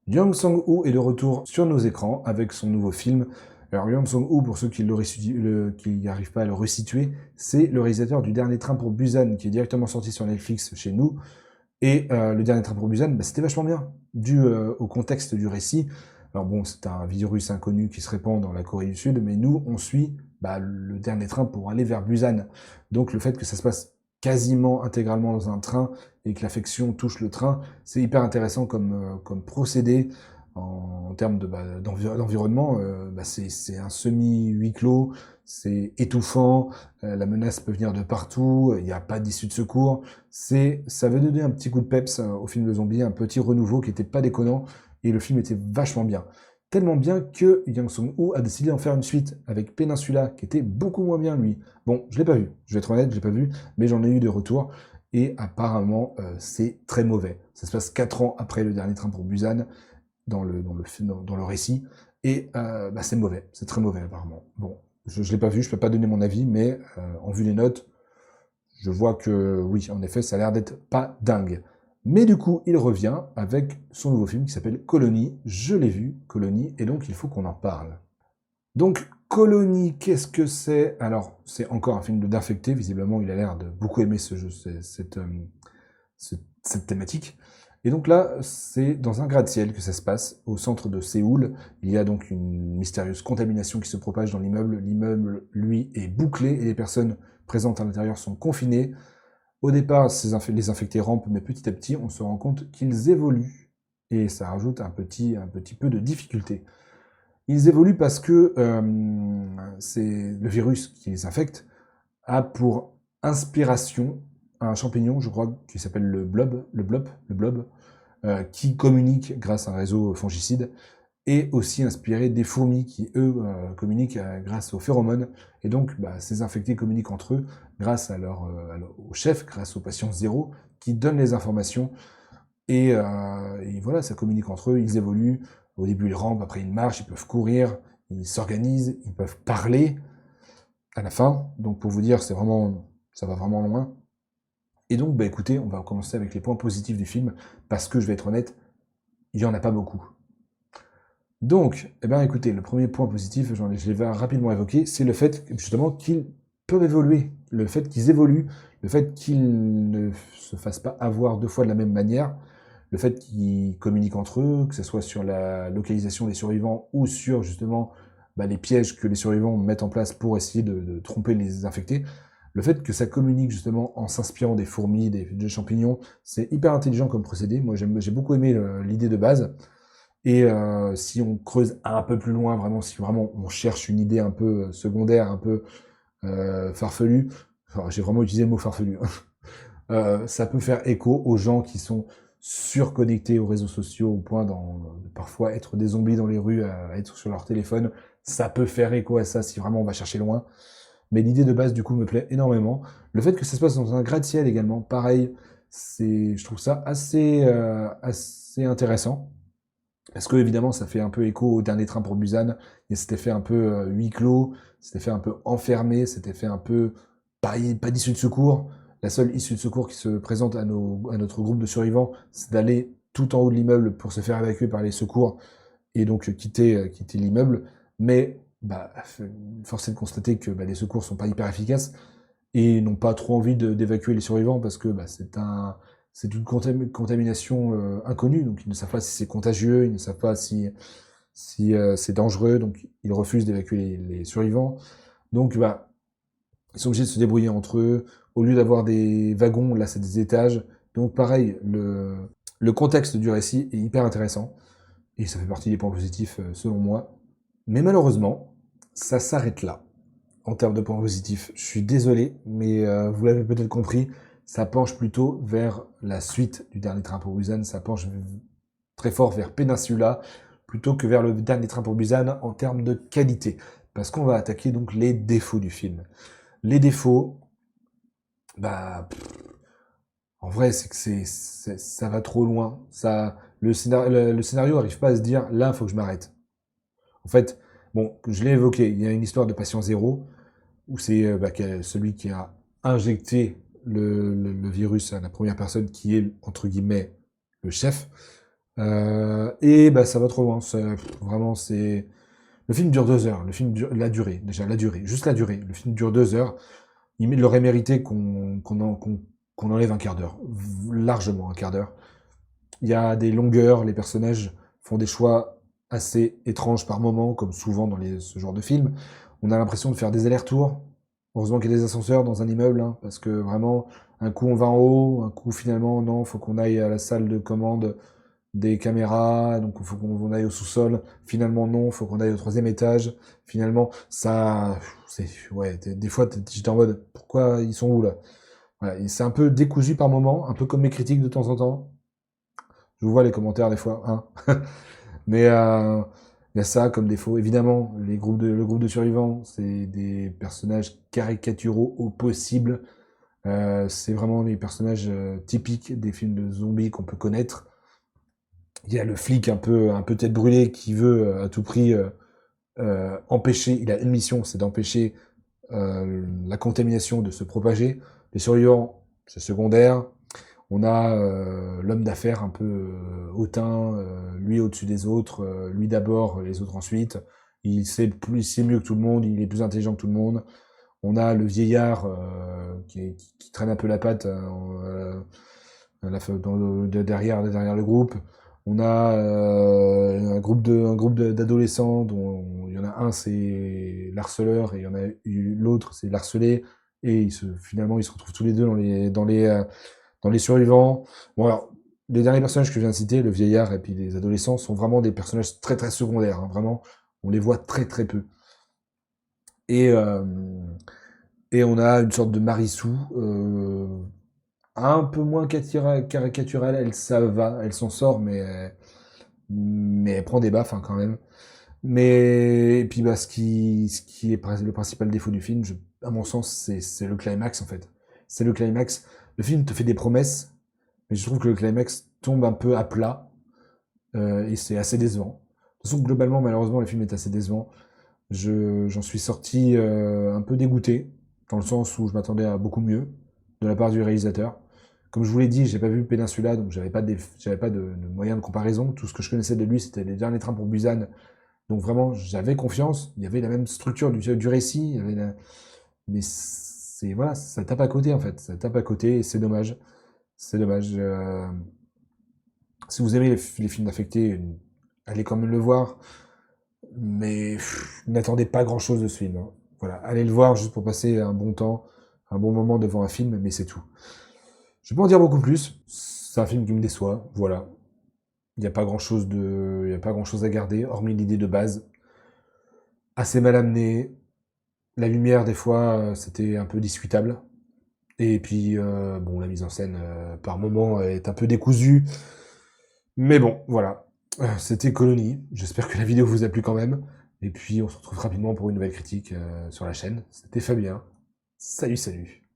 Yang Sang-woo est de retour sur nos écrans avec son nouveau film. Alors Yang Sang-woo, pour ceux qui n'arrivent pas à le resituer, c'est le réalisateur du Dernier Train pour Busan, qui est directement sorti sur Netflix chez nous. Et le Dernier Train pour Busan, c'était vachement bien, dû au contexte du récit. Alors bon, c'est un virus inconnu qui se répand dans la Corée du Sud, mais nous, on suit le dernier train pour aller vers Busan. Donc le fait que ça se passe quasiment intégralement dans un train et que l'affection touche le train, c'est hyper intéressant comme procédé en termes d'environnement. C'est un semi-huis clos, c'est étouffant, la menace peut venir de partout, il n'y a pas d'issue de secours. Ça veut donner un petit coup de peps au film de zombies, un petit renouveau qui était pas déconnant, et le film était vachement bien. Tellement bien que Yang Song-woo a décidé d'en faire une suite avec Peninsula, qui était beaucoup moins bien, lui. Bon, je l'ai pas vu, je vais être honnête, je l'ai pas vu, mais j'en ai eu des retours, et apparemment, c'est très mauvais. Ça se passe 4 ans après le dernier train pour Busan, dans le récit, et c'est mauvais, c'est très mauvais apparemment. Bon, je l'ai pas vu, je peux pas donner mon avis, mais en vue les notes, je vois que oui, en effet, ça a l'air d'être pas dingue. Mais du coup, il revient avec son nouveau film qui s'appelle Colony. Je l'ai vu, Colony, et donc il faut qu'on en parle. Donc, Colony, qu'est-ce que c'est? Alors, c'est encore un film d'infecté, visiblement, il a l'air de beaucoup aimer ce jeu, cette thématique. Et donc là, c'est dans un gratte-ciel que ça se passe, au centre de Séoul. Il y a donc une mystérieuse contamination qui se propage dans l'immeuble. L'immeuble, lui, est bouclé et les personnes présentes à l'intérieur sont confinées. Au départ, les infectés rampent, mais petit à petit, on se rend compte qu'ils évoluent. Et ça rajoute un petit peu de difficulté. Ils évoluent parce que c'est le virus qui les infecte a pour inspiration un champignon, je crois, qui s'appelle le blob, qui communique grâce à un réseau fongicide, et aussi inspiré des fourmis qui, eux, communiquent grâce aux phéromones. Et donc, ces infectés communiquent entre eux grâce au chef, grâce au patient zéro, qui donne les informations. Et voilà, ça communique entre eux, ils évoluent. Au début, ils rampent, après ils marchent, ils peuvent courir, ils s'organisent, ils peuvent parler à la fin. Donc pour vous dire, ça va vraiment loin. Et donc, écoutez, on va commencer avec les points positifs du film, parce que je vais être honnête, il n'y en a pas beaucoup. Donc, écoutez, le premier point positif, je l'ai rapidement évoqué, c'est le fait justement qu'ils peuvent évoluer, le fait qu'ils évoluent, le fait qu'ils ne se fassent pas avoir deux fois de la même manière, le fait qu'ils communiquent entre eux, que ce soit sur la localisation des survivants ou sur justement les pièges que les survivants mettent en place pour essayer de tromper les infectés. Le fait que ça communique justement en s'inspirant des fourmis, des champignons, c'est hyper intelligent comme procédé. Moi, j'ai beaucoup aimé l'idée de base. Et si on creuse un peu plus loin, vraiment, si vraiment on cherche une idée un peu secondaire, un peu farfelue, enfin, j'ai vraiment utilisé le mot farfelu, ça peut faire écho aux gens qui sont surconnectés aux réseaux sociaux au point de parfois être des zombies dans les rues, à être sur leur téléphone. Ça peut faire écho à ça si vraiment on va chercher loin. Mais l'idée de base, du coup, me plaît énormément. Le fait que ça se passe dans un gratte-ciel également, pareil, je trouve ça assez intéressant. Parce que évidemment, ça fait un peu écho au dernier train pour Busan. Il y a cet effet un peu huis clos, cet effet un peu enfermé, cet effet un peu pas d'issue de secours. La seule issue de secours qui se présente à notre groupe de survivants, c'est d'aller tout en haut de l'immeuble pour se faire évacuer par les secours et donc quitter l'immeuble. Mais force est de constater que les secours sont pas hyper efficaces et n'ont pas trop envie d'évacuer les survivants parce que c'est une contamination inconnue, donc ils ne savent pas si c'est contagieux, ils ne savent pas si c'est dangereux, donc ils refusent d'évacuer les survivants. Donc ils sont obligés de se débrouiller entre eux. Au lieu d'avoir des wagons, là c'est des étages. Donc pareil, le contexte du récit est hyper intéressant, et ça fait partie des points positifs selon moi. Mais malheureusement, ça s'arrête là en termes de points positifs. Je suis désolé, mais vous l'avez peut-être compris, ça penche plutôt vers la suite du dernier train pour Busan, ça penche très fort vers Peninsula, plutôt que vers le dernier train pour Busan en termes de qualité. Parce qu'on va attaquer donc les défauts du film. Les défauts, en vrai, c'est que ça va trop loin. Le scénario arrive pas à se dire, là, il faut que je m'arrête. En fait, bon, je l'ai évoqué, il y a une histoire de patient zéro, où c'est celui qui a injecté le virus à la première personne qui est, entre guillemets, le chef. Et bah, ça va trop loin. Vraiment, c'est... Le film dure 2 heures. Le film dure... La durée, déjà, la durée. Juste la durée. Le film dure 2 heures. Il aurait mérité qu'on enlève un quart d'heure. Largement un quart d'heure. Il y a des longueurs, les personnages font des choix assez étranges par moment, comme souvent dans ce genre de films. On a l'impression de faire des allers-retours. Heureusement qu'il y a des ascenseurs dans un immeuble, hein, parce que vraiment, un coup on va en haut, un coup finalement, non, faut qu'on aille à la salle de commande des caméras, donc il faut qu'on aille au sous-sol. Finalement, non, faut qu'on aille au troisième étage. Finalement, ça, c'est, ouais, des fois, j'étais en mode, pourquoi ils sont où là? Voilà, et c'est un peu décousu par moment, un peu comme mes critiques de temps en temps. Je vous vois les commentaires des fois, hein. Mais il y a ça comme défaut. Évidemment, le groupe de survivants, c'est des personnages caricaturaux au possible. C'est vraiment les personnages typiques des films de zombies qu'on peut connaître. Il y a le flic un peu tête brûlée qui veut à tout prix empêcher. Il a une mission, c'est d'empêcher la contamination de se propager. Les survivants, c'est secondaire. On a l'homme d'affaires un peu hautain, lui au-dessus des autres, lui d'abord, les autres ensuite. Il sait mieux que tout le monde, il est plus intelligent que tout le monde. On a le vieillard qui traîne un peu la patte derrière le groupe. On a un groupe d'adolescents dont il y en a un c'est l'harceleur et il y en a l'autre c'est l'harcelé et finalement ils se retrouvent tous les deux dans les survivants. Bon alors les derniers personnages que je viens de citer, le vieillard et puis les adolescents, sont vraiment des personnages très très secondaires, hein, vraiment on les voit très très peu. Et et on a une sorte de Marissou, un peu moins caricaturelle, elle ça va, elle s'en sort, mais elle prend des baffes hein, quand même. Mais et puis bah, ce qui est le principal défaut du film, à mon sens, c'est le climax en fait. C'est le climax. Le film te fait des promesses, mais je trouve que le climax tombe un peu à plat et c'est assez décevant. De toute façon, globalement, malheureusement, le film est assez décevant. J'en suis sorti un peu dégoûté, dans le sens où je m'attendais à beaucoup mieux de la part du réalisateur. Comme je vous l'ai dit, j'ai pas vu Peninsula, donc j'avais pas de moyen de comparaison. Tout ce que je connaissais de lui, c'était les derniers trains pour Busan. Donc vraiment, j'avais confiance. Il y avait la même structure du récit. Mais c'est voilà, ça tape à côté en fait. Ça tape à côté et c'est dommage. C'est dommage. Si vous aimez les films d'affectés, allez quand même le voir. Mais n'attendez pas grand-chose de ce film, hein. Voilà, allez le voir juste pour passer un bon temps, un bon moment devant un film, mais c'est tout. Je vais pas en dire beaucoup plus. C'est un film qui me déçoit. Voilà, il y a pas grand-chose à garder, hormis l'idée de base. Assez mal amené. La lumière, des fois, c'était un peu discutable. Et puis, bon, la mise en scène, par moment, est un peu décousue. Mais bon, voilà. C'était Colonie. J'espère que la vidéo vous a plu quand même. Et puis, on se retrouve rapidement pour une nouvelle critique sur la chaîne. C'était Fabien. Salut, salut.